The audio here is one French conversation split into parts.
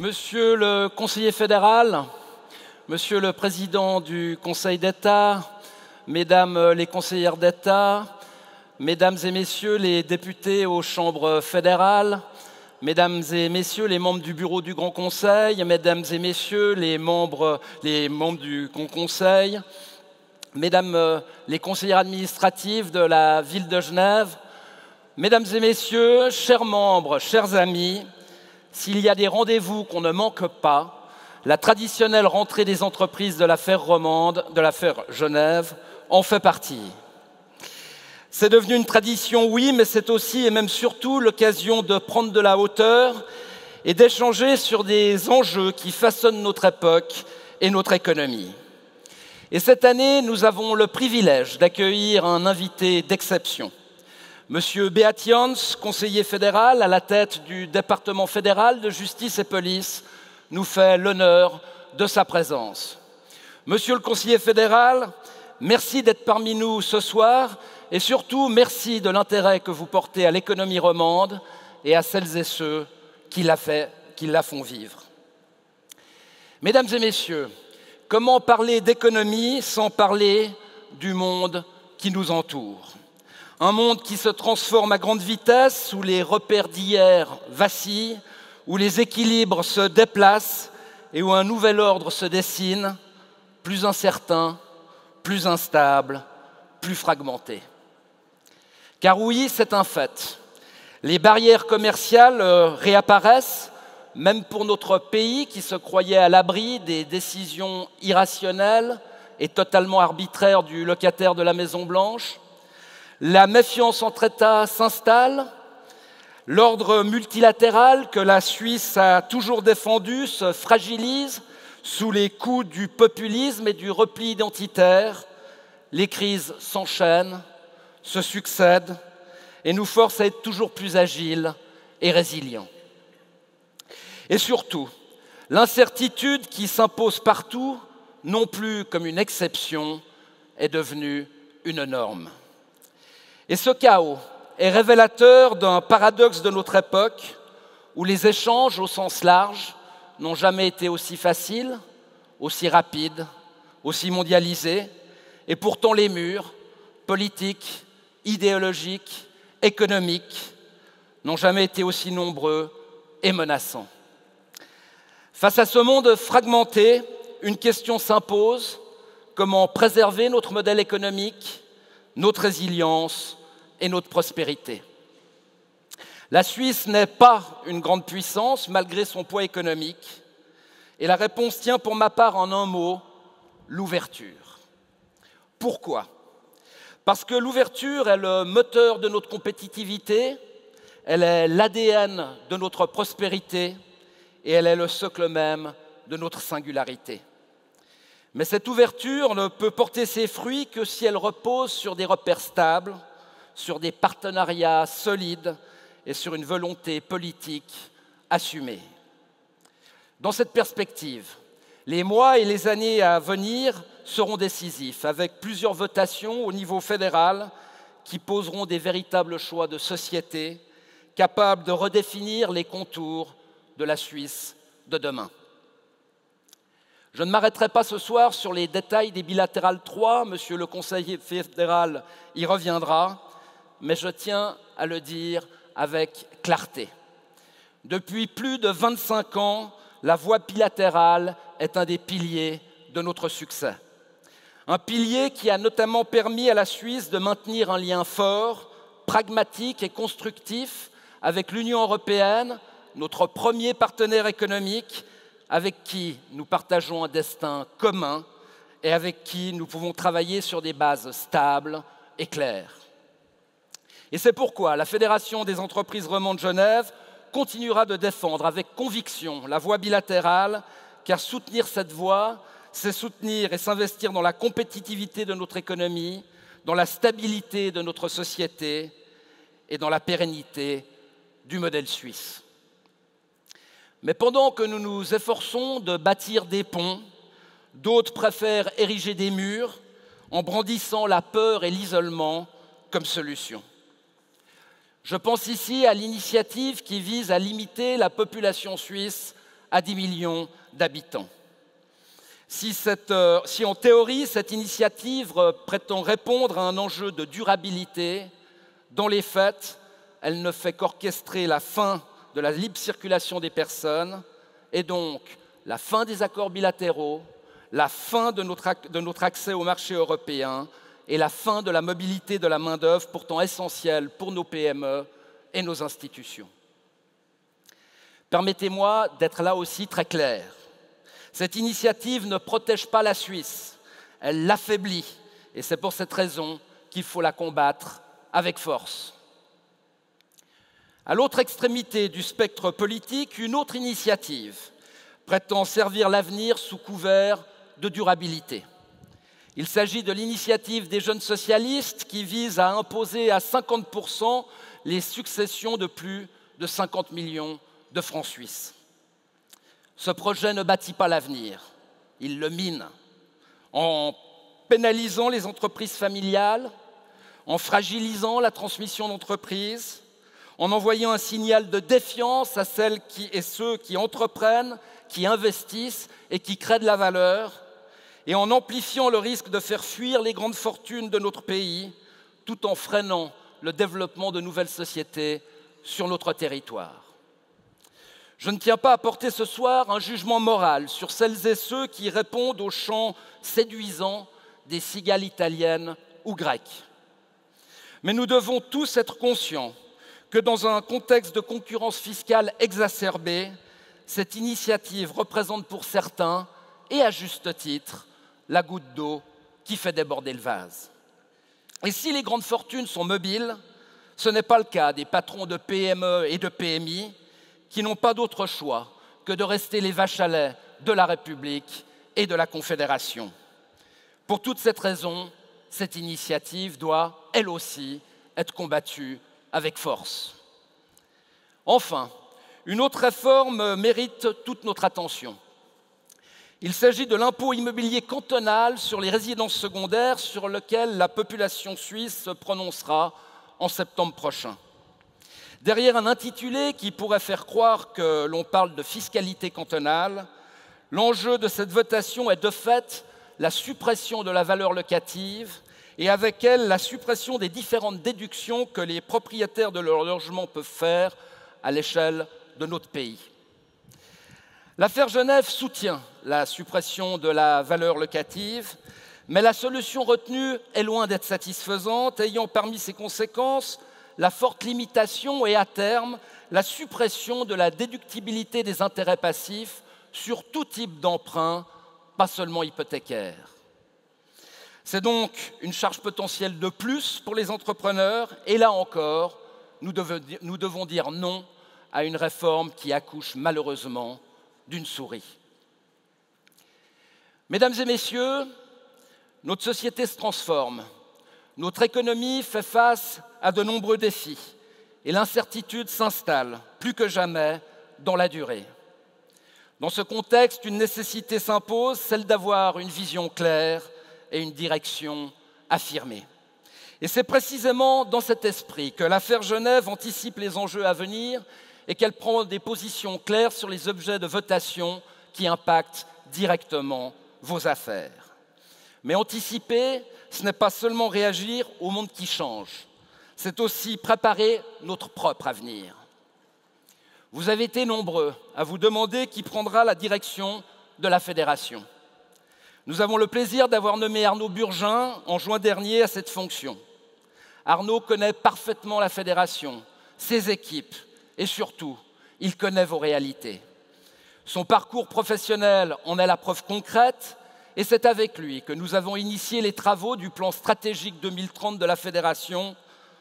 Monsieur le conseiller fédéral, Monsieur le président du Conseil d'État, Mesdames les conseillères d'État, Mesdames et Messieurs les députés aux chambres fédérales, Mesdames et Messieurs les membres du bureau du Grand Conseil, Mesdames et Messieurs les membres du Grand Conseil, Mesdames les conseillères administratives de la ville de Genève, Mesdames et Messieurs, chers membres, chers amis, s'il y a des rendez-vous qu'on ne manque pas, la traditionnelle rentrée des entreprises de l'affaire romande, de l'affaire Genève, en fait partie. C'est devenu une tradition, oui, mais c'est aussi et même surtout l'occasion de prendre de la hauteur et d'échanger sur des enjeux qui façonnent notre époque et notre économie. Et cette année, nous avons le privilège d'accueillir un invité d'exception. Monsieur Beat Jans, conseiller fédéral à la tête du département fédéral de justice et police, nous fait l'honneur de sa présence. Monsieur le conseiller fédéral, merci d'être parmi nous ce soir et surtout merci de l'intérêt que vous portez à l'économie romande et à celles et ceux qui la font vivre. Mesdames et messieurs, comment parler d'économie sans parler du monde qui nous entoure ? Un monde qui se transforme à grande vitesse, où les repères d'hier vacillent, où les équilibres se déplacent et où un nouvel ordre se dessine, plus incertain, plus instable, plus fragmenté. Car oui, c'est un fait. Les barrières commerciales réapparaissent, même pour notre pays qui se croyait à l'abri des décisions irrationnelles et totalement arbitraires du locataire de la Maison-Blanche. La méfiance entre États s'installe, l'ordre multilatéral que la Suisse a toujours défendu se fragilise sous les coups du populisme et du repli identitaire. Les crises s'enchaînent, se succèdent et nous forcent à être toujours plus agiles et résilients. Et surtout, l'incertitude qui s'impose partout, non plus comme une exception, est devenue une norme. Et ce chaos est révélateur d'un paradoxe de notre époque où les échanges au sens large n'ont jamais été aussi faciles, aussi rapides, aussi mondialisés, et pourtant les murs politiques, idéologiques, économiques n'ont jamais été aussi nombreux et menaçants. Face à ce monde fragmenté, une question s'impose: comment préserver notre modèle économique, notre résilience et notre prospérité. La Suisse n'est pas une grande puissance malgré son poids économique, et la réponse tient pour ma part en un mot: l'ouverture. Pourquoi ? Parce que l'ouverture est le moteur de notre compétitivité, elle est l'ADN de notre prospérité et elle est le socle même de notre singularité. Mais cette ouverture ne peut porter ses fruits que si elle repose sur des repères stables, sur des partenariats solides et sur une volonté politique assumée. Dans cette perspective, les mois et les années à venir seront décisifs, avec plusieurs votations au niveau fédéral qui poseront des véritables choix de société capables de redéfinir les contours de la Suisse de demain. Je ne m'arrêterai pas ce soir sur les détails des bilatérales 3, Monsieur le conseiller fédéral y reviendra, mais je tiens à le dire avec clarté. Depuis plus de 25 ans, la voie bilatérale est un des piliers de notre succès. Un pilier qui a notamment permis à la Suisse de maintenir un lien fort, pragmatique et constructif avec l'Union européenne, notre premier partenaire économique, avec qui nous partageons un destin commun et avec qui nous pouvons travailler sur des bases stables et claires. Et c'est pourquoi la Fédération des entreprises romandes Genève continuera de défendre avec conviction la voie bilatérale, car soutenir cette voie, c'est soutenir et s'investir dans la compétitivité de notre économie, dans la stabilité de notre société et dans la pérennité du modèle suisse. Mais pendant que nous nous efforçons de bâtir des ponts, d'autres préfèrent ériger des murs en brandissant la peur et l'isolement comme solution. Je pense ici à l'initiative qui vise à limiter la population suisse à 10 millions d'habitants. Si en théorie, cette initiative prétend répondre à un enjeu de durabilité, dans les faits, elle ne fait qu'orchestrer la fin de la libre circulation des personnes et donc la fin des accords bilatéraux, la fin de notre accès au marché européen et la fin de la mobilité de la main-d'œuvre pourtant essentielle pour nos PME et nos institutions. Permettez-moi d'être là aussi très clair. Cette initiative ne protège pas la Suisse, elle l'affaiblit et c'est pour cette raison qu'il faut la combattre avec force. À l'autre extrémité du spectre politique, une autre initiative prétend servir l'avenir sous couvert de durabilité. Il s'agit de l'initiative des jeunes socialistes qui vise à imposer à 50% les successions de plus de 50 millions de francs suisses. Ce projet ne bâtit pas l'avenir, il le mine en pénalisant les entreprises familiales, en fragilisant la transmission d'entreprises, en envoyant un signal de défiance à celles et ceux qui entreprennent, qui investissent et qui créent de la valeur, et en amplifiant le risque de faire fuir les grandes fortunes de notre pays, tout en freinant le développement de nouvelles sociétés sur notre territoire. Je ne tiens pas à porter ce soir un jugement moral sur celles et ceux qui répondent au chant séduisant des cigales italiennes ou grecques. Mais nous devons tous être conscients que dans un contexte de concurrence fiscale exacerbée, cette initiative représente pour certains, et à juste titre, la goutte d'eau qui fait déborder le vase. Et si les grandes fortunes sont mobiles, ce n'est pas le cas des patrons de PME et de PMI qui n'ont pas d'autre choix que de rester les vaches à lait de la République et de la Confédération. Pour toute cette raison, cette initiative doit, elle aussi, être combattue avec force. Enfin, une autre réforme mérite toute notre attention. Il s'agit de l'impôt immobilier cantonal sur les résidences secondaires sur lequel la population suisse se prononcera en septembre prochain. Derrière un intitulé qui pourrait faire croire que l'on parle de fiscalité cantonale, l'enjeu de cette votation est de fait la suppression de la valeur locative et avec elle la suppression des différentes déductions que les propriétaires de leur logement peuvent faire à l'échelle de notre pays. L'affaire Genève soutient la suppression de la valeur locative, mais la solution retenue est loin d'être satisfaisante, ayant parmi ses conséquences la forte limitation et à terme la suppression de la déductibilité des intérêts passifs sur tout type d'emprunt, pas seulement hypothécaire. C'est donc une charge potentielle de plus pour les entrepreneurs et là encore, nous devons dire non à une réforme qui accouche malheureusement d'une souris. Mesdames et messieurs, notre société se transforme, notre économie fait face à de nombreux défis et l'incertitude s'installe plus que jamais dans la durée. Dans ce contexte, une nécessité s'impose, celle d'avoir une vision claire et une direction affirmée. Et c'est précisément dans cet esprit que l'affaire Genève anticipe les enjeux à venir et qu'elle prend des positions claires sur les objets de votation qui impactent directement vos affaires. Mais anticiper, ce n'est pas seulement réagir au monde qui change, c'est aussi préparer notre propre avenir. Vous avez été nombreux à vous demander qui prendra la direction de la fédération. Nous avons le plaisir d'avoir nommé Arnaud Burgin en juin dernier à cette fonction. Arnaud connaît parfaitement la fédération, ses équipes et surtout, il connaît vos réalités. Son parcours professionnel en est la preuve concrète et c'est avec lui que nous avons initié les travaux du plan stratégique 2030 de la fédération,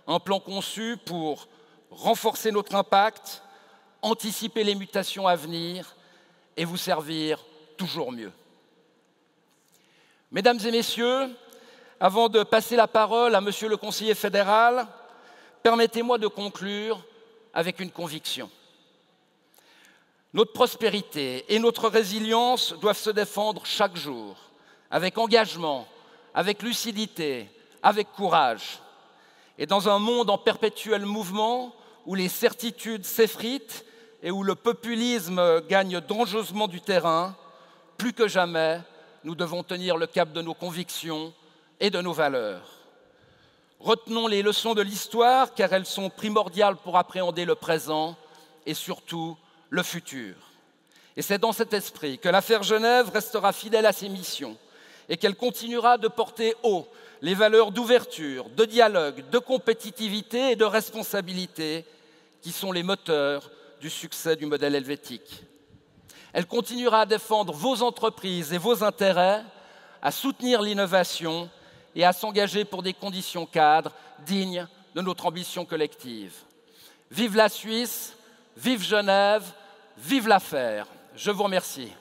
un plan conçu pour renforcer notre impact, anticiper les mutations à venir et vous servir toujours mieux. Mesdames et messieurs, avant de passer la parole à Monsieur le conseiller fédéral, permettez-moi de conclure avec une conviction. Notre prospérité et notre résilience doivent se défendre chaque jour, avec engagement, avec lucidité, avec courage. Et dans un monde en perpétuel mouvement, où les certitudes s'effritent et où le populisme gagne dangereusement du terrain, plus que jamais, nous devons tenir le cap de nos convictions et de nos valeurs. Retenons les leçons de l'histoire, car elles sont primordiales pour appréhender le présent et surtout le futur. Et c'est dans cet esprit que l'affaire Genève restera fidèle à ses missions et qu'elle continuera de porter haut les valeurs d'ouverture, de dialogue, de compétitivité et de responsabilité qui sont les moteurs du succès du modèle helvétique. Elle continuera à défendre vos entreprises et vos intérêts, à soutenir l'innovation et à s'engager pour des conditions cadres dignes de notre ambition collective. Vive la Suisse, vive Genève, vive l'affaire. Je vous remercie.